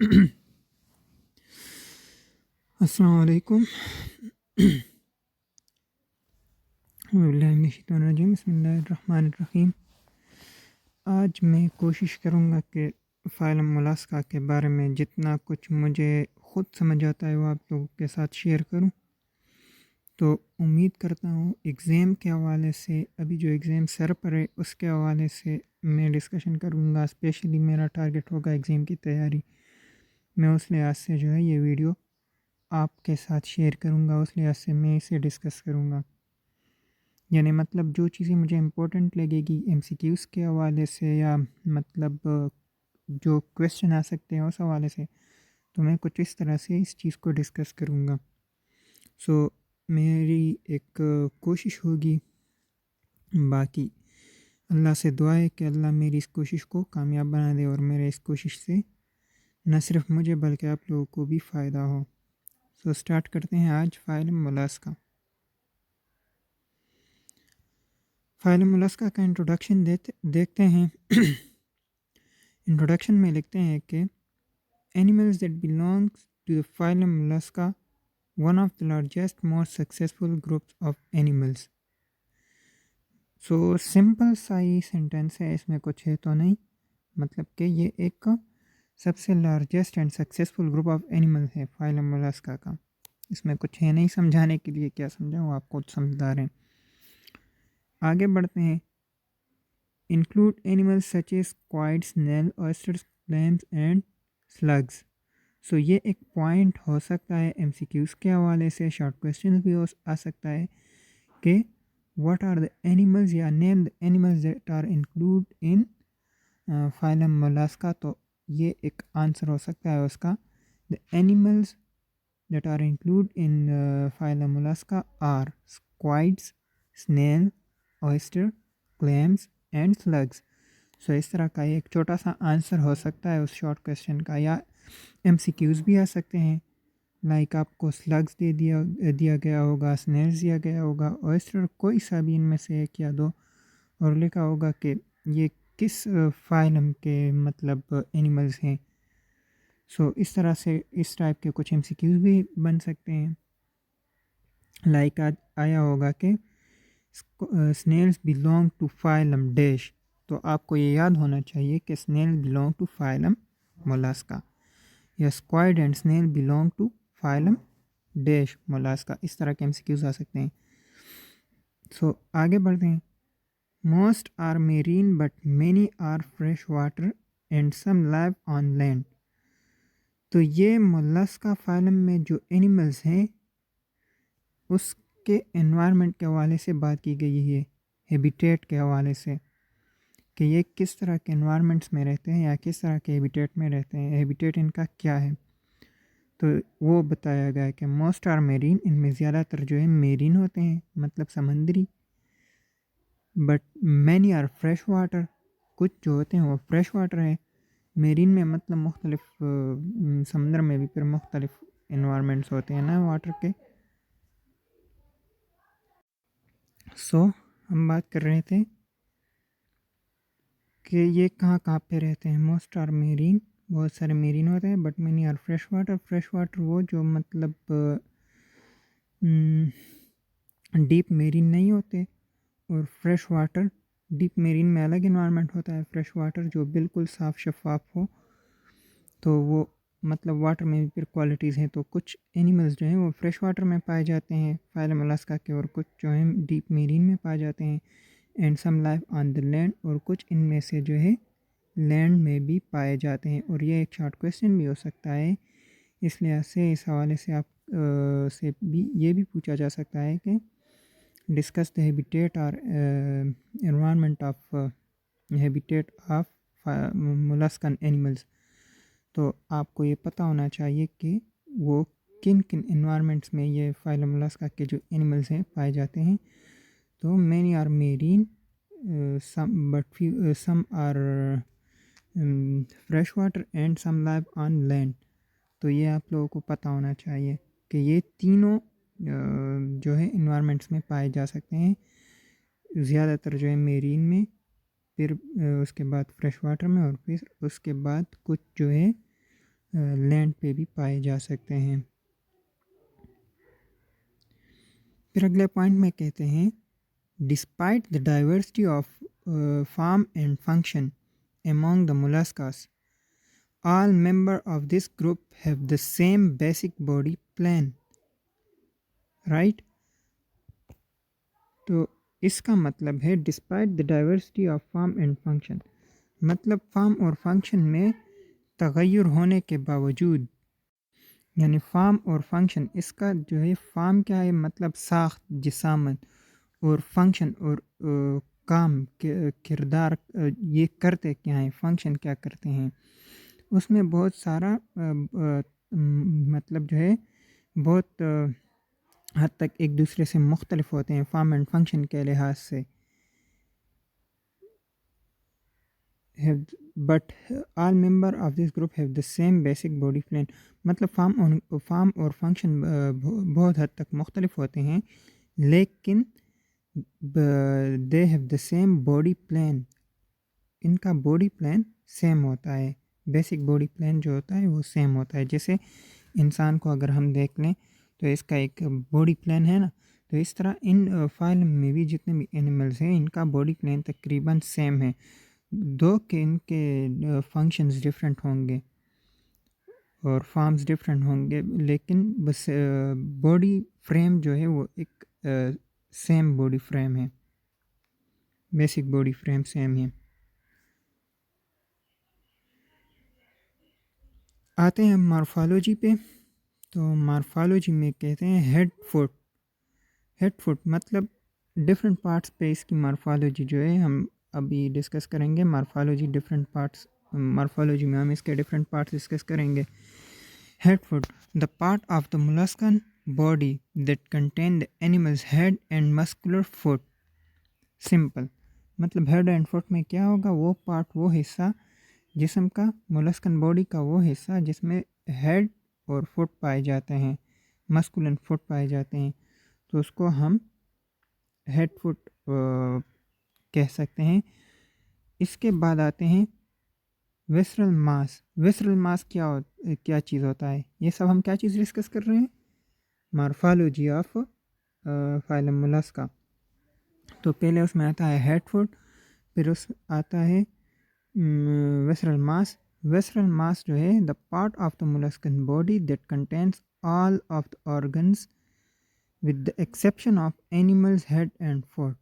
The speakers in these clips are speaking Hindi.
अस्सलाम वालेकुम। बिस्मिल्लाहिर्रहमानिर्रहीम। आज मैं कोशिश करूँगा कि फ़ाइलम मोलास्का के बारे में जितना कुछ मुझे ख़ुद समझ आता है वो आप लोगों के साथ शेयर करूँ। तो उम्मीद करता हूँ एग्ज़ाम के हवाले से, अभी जो एग्ज़ाम सर पर है उसके हवाले से मैं डिस्कशन करूँगा। स्पेशली मेरा टारगेट होगा एग्ज़ाम की तैयारी। मैं उस लिहाज से जो है ये वीडियो आपके साथ शेयर करूँगा, उस लिहाज से मैं इसे डिस्कस करूँगा। यानी मतलब जो चीज़ें मुझे इम्पोर्टेंट लगेगी एमसीक्यूज़ के हवाले से, या मतलब जो क्वेश्चन आ सकते हैं उस हवाले से, तो मैं कुछ इस तरह से इस चीज़ को डिस्कस करूँगा। सो मेरी एक कोशिश होगी, बाकी अल्लाह से दुआ है कि अल्लाह मेरी इस कोशिश को कामयाब बना दे और मेरे इस कोशिश से न सिर्फ मुझे बल्कि आप लोगों को भी फ़ायदा हो। सो स्टार्ट करते हैं आज फ़ाइलम मोलास्का। फ़ाइलम मोलास्का का इंट्रोडक्शन देखते हैं। इंट्रोडक्शन में लिखते हैं कि animals that belongs to the phylum Mollusca, one of the largest most successful groups of animals. So simple सा ही सेंटेंस है, इसमें कुछ है तो नहीं, मतलब कि ये एक सबसे largest and successful group of animal है फाइलम मोलस्का का। इसमें कुछ है नहीं, समझाने के लिए क्या समझाऊँ, आप खुद समझदार हैं। आगे बढ़ते हैं। Include animals such as squid, snail, oysters, clams and slugs. So ये एक पॉइंट हो सकता है एमसीक्यूज़ के हवाले से, शॉर्ट क्वेश्चन भी आ सकता है कि व्हाट आर द एनिमल्स, या name the animals that are include in phylum mollusca. तो ये एक आंसर हो सकता है उसका। The animals that are include in phylum mollusca are squids, snail, oyster, clams and slugs. So इस तरह का एक छोटा सा आंसर हो सकता है उस शॉर्ट क्वेश्चन का, या एमसीक्यूज़ भी आ सकते हैं। लाइक आपको स्लग्स दिया दिया गया होगा, स्नेल्स दिया गया होगा, ऑयस्टर, कोई सा भी इनमें से एक या दो, और लिखा होगा कि ये किस फाइलम के मतलब एनिमल्स हैं। सो इस तरह से इस टाइप के कुछ एमसीक्यूज़ भी बन सकते हैं। लाइक आज आया होगा कि snails belong to phylum dash. तो आपको ये याद होना चाहिए कि snail belong to phylum mollusca, या squid and snail belong to phylum dash mollusca. इस तरह के एमसीक्यूज आ सकते हैं। सो आगे बढ़ते हैं। Most are marine but many are fresh water and some live on land. तो ये मोलास्का फाइलम में जो एनिमल्स हैं उसके एनवायरनमेंट के हवाले से बात की गई है, हैबिटेट के हवाले से, कि ये किस तरह के एनवायरनमेंट्स में रहते हैं या किस तरह के हैबिटेट में रहते हैं, हैबिटेट इनका क्या है। तो वो बताया गया है कि मोस्ट आर मेरीन, इनमें ज़्यादातर जो है मेरीन होते हैं, मतलब समंदरी। But many are fresh water, कुछ जो होते हैं वो फ्रेश वाटर है। मेरीन में मतलब मुख्तलिफ समंदर में भी फिर मुख्तलिफ इन्वायरमेंट्स होते हैं ना वाटर के। सो हम बात कर रहे थे कि ये कहाँ कहाँ पे रहते हैं। मोस्ट आर मेरीन, बहुत सारे मेरीन होते हैं, but many are fresh water. Fresh water वो जो मतलब डीप मेरीन नहीं होते, और फ्रेश वाटर, डीप मेरीन में अलग इन्वायरमेंट होता है। फ्रेश वाटर जो बिल्कुल साफ़ शफाफ हो, तो वो मतलब वाटर में भी फिर क्वालिटीज़ हैं। तो कुछ एनिमल्स जो हैं वो फ्रेश वाटर में पाए जाते हैं फाइलम मोलास्का के, और कुछ जो हैं डीप मेरीन में पाए जाते हैं। And some life on the land, और कुछ इनमें से जो है लैंड में भी पाए जाते हैं। और ये एक शॉर्ट क्वेश्चन भी हो सकता है, इस लिहाज से इस हवाले से आप से भी ये भी पूछा जा सकता है कि डिस्कस द हैबिटेट और environment of habitat of molluscan animals. तो आपको ये पता होना चाहिए कि वो किन किन इन्वायरमेंट्स में ये फाइलम मोलस्का के जो एनिमल्स हैं पाए जाते हैं। तो many are marine, some but few, some are fresh water and some live on land. तो ये आप लोगों को पता होना चाहिए कि ये तीनों जो है इन्वायरमेंट्स में पाए जा सकते हैं। ज़्यादातर जो है मेरीन में, फिर उसके बाद फ्रेश वाटर में, और फिर उसके बाद कुछ जो है लैंड पे भी पाए जा सकते हैं। फिर अगले पॉइंट में कहते हैं, despite the diversity of form and function among the mollusks, all members of this group have the same basic body plan, right? तो इसका मतलब है despite the diversity of form and function, मतलब फॉर्म और फंक्शन में तगय्युर होने के बावजूद, यानी फॉर्म और फंक्शन, इसका जो है फॉर्म क्या है, मतलब साख्त जिसामत, और फंक्शन और काम किरदार, ये करते क्या हैं, फंक्शन क्या करते हैं, उसमें बहुत सारा मतलब जो है बहुत हद तक एक दूसरे से मुख्तलिफ होते हैं फॉर्म एंड फंक्शन के लिहाज से। But all member of this group have the same basic body plan, मतलब फॉर्म और फंक्शन बहुत हद तक मुख्तलिफ होते हैं, लेकिन they have the same body plan, इनका बॉडी प्लान सेम होता है, बेसिक बॉडी प्लान जो होता है वो सेम होता है। जैसे इंसान को अगर हम देख लें तो इसका एक बॉडी प्लान है ना, तो इस तरह इन फाइलम में भी जितने भी एनिमल्स हैं इनका बॉडी प्लान तकरीबन सेम है, दो कि इनके फंक्शंस डिफरेंट होंगे और फॉर्म्स डिफरेंट होंगे, लेकिन बस बॉडी फ्रेम जो है वो एक सेम बॉडी फ्रेम है, बेसिक बॉडी फ्रेम सेम है। आते हैं मॉर्फोलॉजी पे, तो मॉर्फोलॉजी में कहते हैं हेड फुट। हेड फुट मतलब डिफरेंट पार्ट्स पे इसकी मॉर्फोलॉजी जो है हम अभी डिस्कस करेंगे। मॉर्फोलॉजी डिफरेंट पार्ट्स, मॉर्फोलॉजी में हम इसके डिफरेंट पार्ट्स डिस्कस करेंगे। Head foot, the part of the molluscan body that contain the animals head and muscular foot. Simple मतलब हेड एंड फुट में क्या होगा, वो पार्ट, वो हिस्सा जिस्म का, मोलस्कन बॉडी का वो हिस्सा जिसमें हेड और फुट पाए जाते हैं, मस्कुलर फुट पाए जाते हैं, तो उसको हम हेड फुट कह सकते हैं। इसके बाद आते हैं विसरल मास। विसरल मास क्या चीज़ होता है, ये सब हम क्या चीज़ डिस्कस कर रहे हैं, मॉर्फोलॉजी ऑफ फाइलम मोलस्का। तो पहले उसमें आता है हेड फुट, फिर उस आता है विसरल मास। विसरल मास जो है the part of the molluscan body that contains all of the organs with the exception of animals head and foot.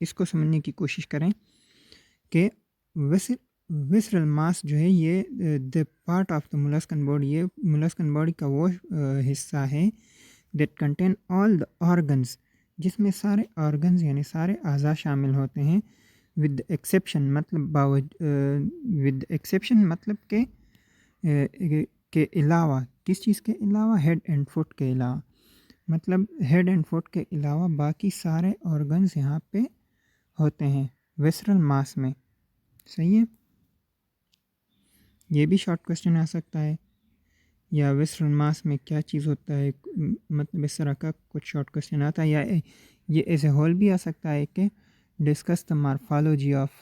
इसको समझने की कोशिश करें कि विसरल मास जो है ये the part of the molluscan body, ये मोलस्कन बॉडी का वो हिस्सा है that contain all the organs, जिसमें सारे ऑर्गन्स यानी सारे अज़ा शामिल होते हैं, विद एक्सेप्शन मतलब विद एक्सेप्शन मतलब के अलावा, किस चीज़ के अलावा, हेड एंड फुट के अलावा, मतलब हेड एंड फुट के अलावा बाकी सारे ऑर्गन्स यहाँ पे होते हैं विसरल मास में। सही है, ये भी शॉर्ट क्वेश्चन आ सकता है, या विसरल मास में क्या चीज़ होता है, मतलब इस तरह का कुछ शॉर्ट क्वेश्चन आता है, या ये एज ए होल भी आ सकता है कि discuss the morphology of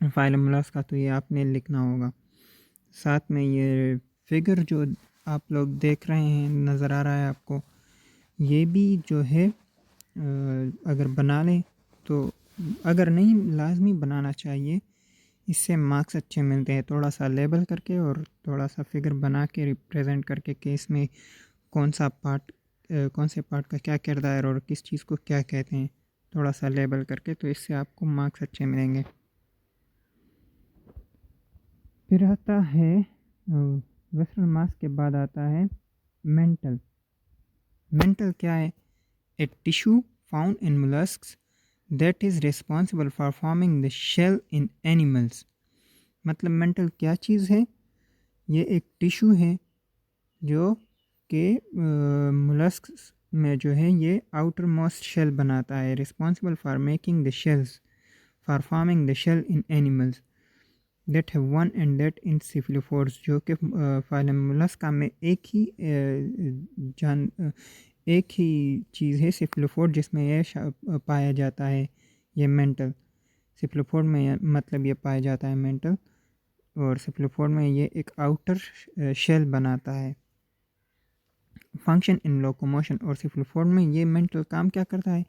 phylum Mollusca, तो ये आपने लिखना होगा। साथ में ये फिगर जो आप लोग देख रहे हैं, नज़र आ रहा है आपको, ये भी जो है अगर बना लें तो, अगर नहीं लाजमी बनाना चाहिए, इससे मार्क्स अच्छे मिलते हैं, थोड़ा सा लेबल करके और थोड़ा सा फिगर बना के रिप्रेजेंट करके कि इसमें कौन सा पार्ट, कौन से पार्ट का क्या किरदार और किस चीज़ को क्या कहते हैं, थोड़ा सा लेबल करके, तो इससे आपको मार्क्स अच्छे मिलेंगे। फिर आता है विसरल मास के बाद आता है मेंटल। मेंटल क्या है, a tissue found in molluscs that is responsible for forming the shell in animals. मतलब मेंटल क्या चीज़ है, ये एक टिश्यू है जो कि मोलस्क्स में जो है ये आउटर मोस्ट शेल बनाता है, responsible for making the shells, for forming the shell in animals that have one and that in सिफिलोफोर्स, जो कि फाइलम मोलस्का में एक ही चीज़ है सिफिलोफोर जिसमें यह पाया जाता है, ये मेंटल। सिफिलोफोर में मतलब ये पाया जाता है मेंटल। और सेफलोपोड में ये एक आउटर शेल बनाता है। फंक्शन इन लोकोमोशन, और सेफलोपोड में ये मेंटल काम क्या करता है,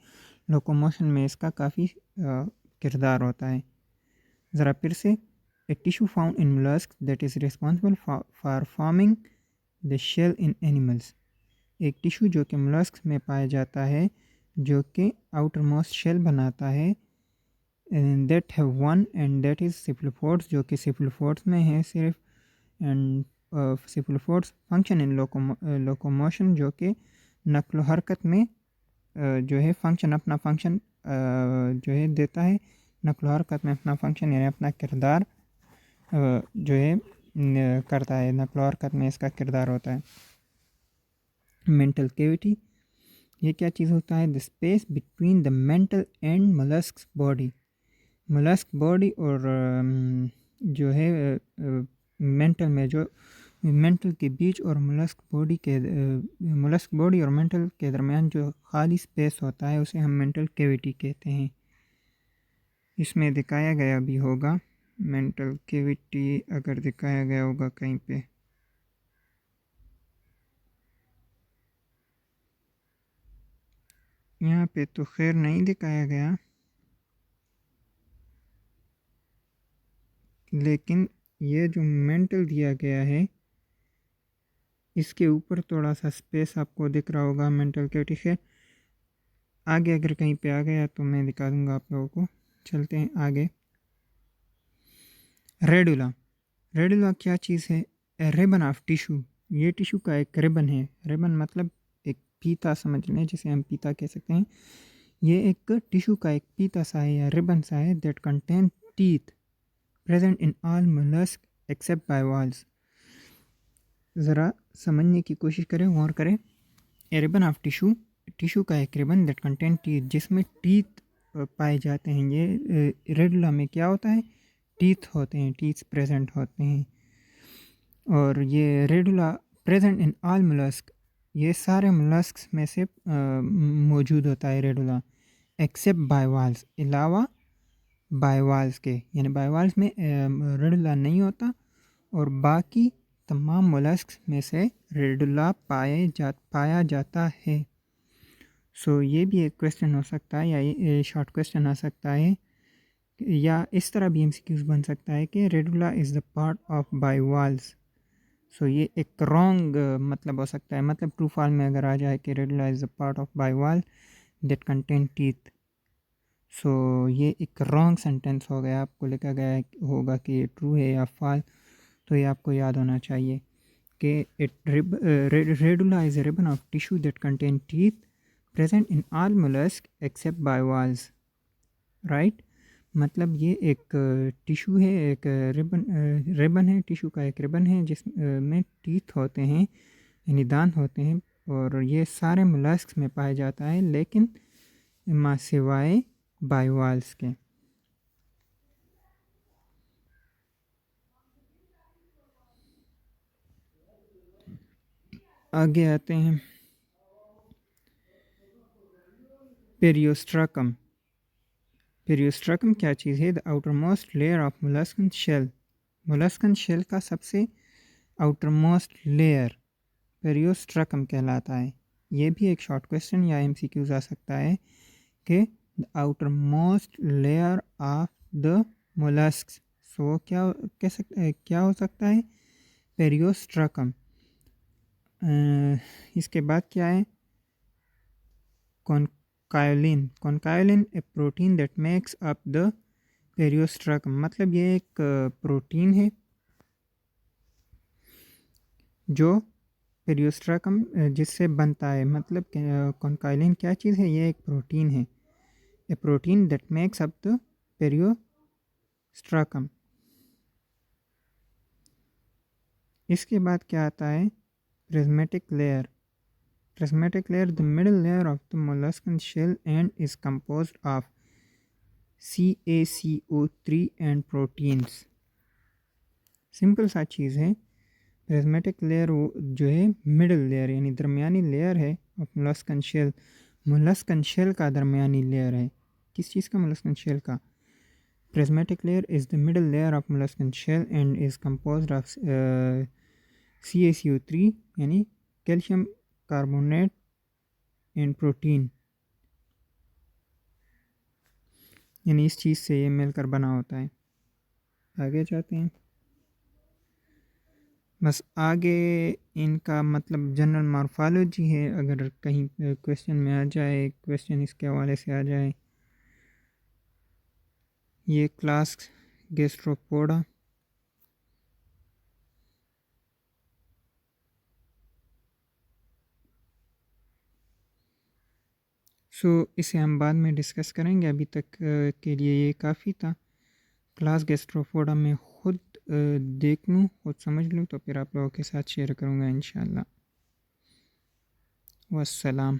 लोकोमोशन में इसका काफ़ी किरदार होता है। ज़रा फिर से, a tissue found in mollusc that is responsible for forming the shell in animals. एक टिश्यू जो कि मोलस्क में पाया जाता है जो कि आउटर मोस्ट शेल बनाता है, that have one and that is cephalopods, जो कि सेफलोपोड्स में है सिर्फ। And cephalopods function in locomotion, जो कि नक्ल हरकत में जो है फंक्शन, अपना फंक्शन जो है देता है, नक्ल हरकत में अपना फंक्शन यानी अपना किरदार जो है करता है, नक्ल हरकत में इसका किरदार होता है। मेंटल कैविटी, ये क्या चीज़ होता है, the space between the mental and mollusc body. Mollusc body और जो है मेंटल में, जो मेंटल के बीच और मोलस्क बॉडी और मेंटल के दरमियान जो खाली स्पेस होता है उसे हम मेंटल कैविटी कहते हैं। इसमें दिखाया गया भी होगा मेंटल कैविटी, अगर दिखाया गया होगा कहीं पे। यहाँ पे तो खैर नहीं दिखाया गया, लेकिन ये जो मेंटल दिया गया है इसके ऊपर थोड़ा सा स्पेस आपको दिख रहा होगा मेंटल कैविटी से। आगे अगर कहीं पे आ गया तो मैं दिखा दूंगा आप लोगों को। चलते हैं आगे। रेडुला, रेडुला क्या चीज़ है, ए रिबन ऑफ टिश्यू। ये टिश्यू का एक रिबन है। रिबन मतलब एक फीता समझ लें, जिसे हम फीता कह सकते हैं। ये एक टिश्यू का एक फीता सा है या रिबन सा है, that contain teeth present in all mollusc except bivalves. ज़रा समझने की कोशिश करें, गौर करें। A ribbon of tissue, tissue का एक रिबन दैट कंटेन टीथ, जिसमें टीथ पाए जाते हैं। ये रेडुला में क्या होता है, टीथ होते हैं, टीथ प्रेजेंट होते हैं। और ये radula present in all mollusc, ये सारे मोलस्क में से मौजूद होता है रेडुला, एक्सेप्ट बाइवाल्व्स, अलावा बाइवाल्व्स के, यानी बाइवाल्व्स में रेडुला नहीं होता और बाकी तमाम मोलस्क में से रेडुला पाया जाता है। सो ये भी एक क्वेश्चन हो सकता है, या ये शॉर्ट क्वेश्चन आ सकता है, या इस तरह भी एमसीक्यूज बन सकता है कि radula is the part of bivalves. So ये एक रॉन्ग मतलब हो सकता है, मतलब ट्रू फॉल में अगर आ जाए कि radula is the part of bivalve that contain teeth, so ये एक रॉन्ग सेंटेंस हो गया, आपको लिखा गया होगा कि ये ट्रू है या फॉल। तो ये आपको याद होना चाहिए कि radula is a ribbon of tissue that contain teeth present in all mollusc except bivalves, right. मतलब ये एक टिश्यू है, एक रिबन है, टिश्यू का एक रिबन है जिसमें टीथ होते हैं यानी दांत होते हैं, और ये सारे मोलस्क में पाया जाता है, लेकिन माँ सिवाय बाइवाल्व्स के। आगे आते हैं, पेरियोस्ट्राकम। पेरियोस्ट्राकम क्या चीज़ है, the outer most layer of molluscan shell. Molluscan shell का सबसे आउटर मोस्ट लेयर पेरियोस्ट्राकम कहलाता है। ये भी एक शॉर्ट क्वेश्चन या एमसीक्यूज आ सकता है कि the outer most layer of the mollusc, so क्या हो सकता है, पेरियोस्ट्राकम। इसके बाद क्या है, conchiolin. Conchiolin a protein that makes up the periostracum, मतलब ये एक प्रोटीन है जो पेरियोस्ट्राकम जिससे बनता है। मतलब कॉन्काइलिन क्या चीज़ है, ये एक प्रोटीन है, a protein that makes up the periostracum. इसके बाद क्या आता है, prismatic layer. Prismatic layer, the middle layer of the molluscan shell and is composed of CaCO3 and proteins. Simple सा चीज़ है। प्रिज्मेटिक लेयर वो जो है मिडल लेयर यानी दरमियानी लेयर है of molluscan shell. Molluscan shell का दरमियानी लेयर है, किस चीज़ का, मोलस्कन शेल का। Prismatic layer is the middle layer of molluscan shell and is composed of CaCO3 यानी कैल्शियम कार्बोनेट एंड प्रोटीन, यानी इस चीज़ से ये मिलकर बना होता है। आगे जाते हैं। बस आगे इनका मतलब जनरल मॉर्फोलॉजी है, अगर कहीं क्वेश्चन में आ जाए, क्वेश्चन इसके हवाले से आ जाए। ये क्लास गैस्ट्रोपोडा, इसे हम बाद में डिस्कस करेंगे, अभी तक के लिए ये काफ़ी था। क्लास गैस्ट्रोपोडा में ख़ुद देख लूँ, खुद समझ लूँ, तो फिर आप लोगों के साथ शेयर करूँगा इंशाल्लाह। वस्सलाम।